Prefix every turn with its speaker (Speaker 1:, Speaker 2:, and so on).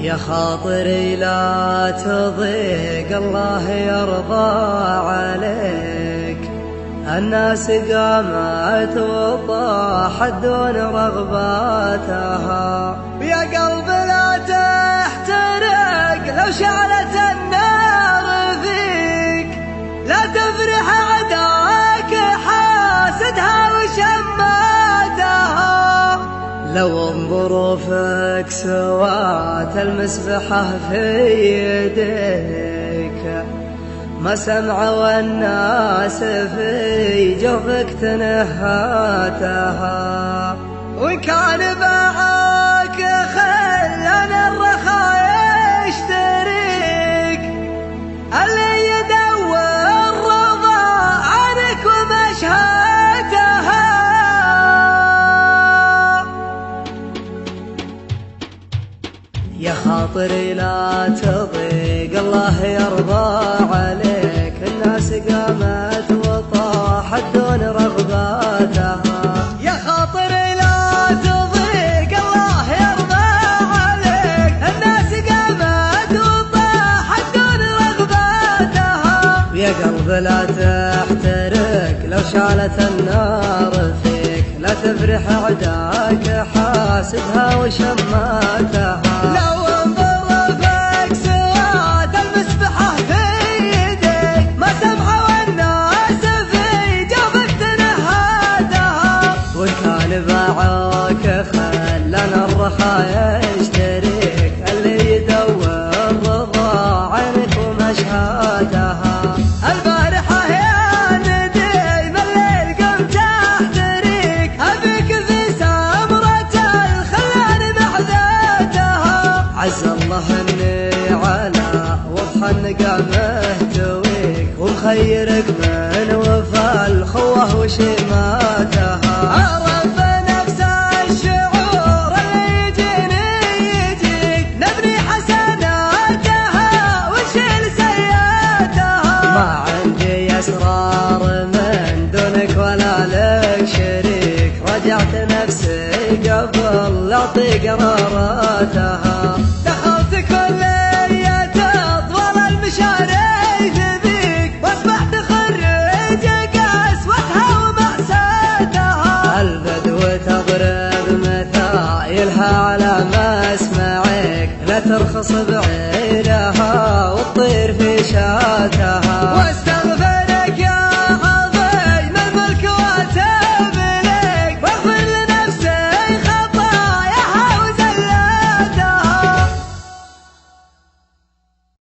Speaker 1: يا خاطري لا تضيق الله يرضى عليك، الناس قامت وطاحت دون رغباتها. يا قلب لا تحترق لو شعلت النار فيك، لا تفرح عداك حاسدها وشماتها. لو ظروفك سوات المسبحة في يديك، ما سمعوا الناس في جوفك تنهاتها. وإن كان باعك خلنا الرخاء يشتريك، اللي يدور رضا عنك ومشهاتها. يا خاطري لا تضيق الله يرضى عليك، الناس قامت وطاحت دون رغباتها. يا خاطري لا تضيق الله يرضى عليك، الناس قامت وطاحت دون رغباتها. يا قلب لا تحترق لو شعلت النار فيك، لا تفرح عداك حاسدها وشماتها. لو انظرفك سواد المسبحة في يديك، ما سمعوا الناس في جوفك تنهاتها. وإن كان باعوك خلنا الرخاء يشتريك، اللي يدور رضا عنك ومشهاتها. البارحة يا نديم الليل قمت احتريك، أبيك في سمرة الخلان محذاتها. عز الله اني على وضح النقا مهتويك، ومخيرك من وفا الخوة وشماتها. عرف نفس الشعور اللي يجيني يجيك، نبني حسناتها ونشيل سيئاتها. ما عندي اسرار من دونك ولا لك شريك، رجعت نفسي قبل لا اعطي قراراتها. دخلت كلية طول المشاري بيك، واصبحت خريج قسوتها ومأساتها. البدو تضرب مثايلها على مسمعك، لا ترخص بعينها وتطير في شاتها. واستغفر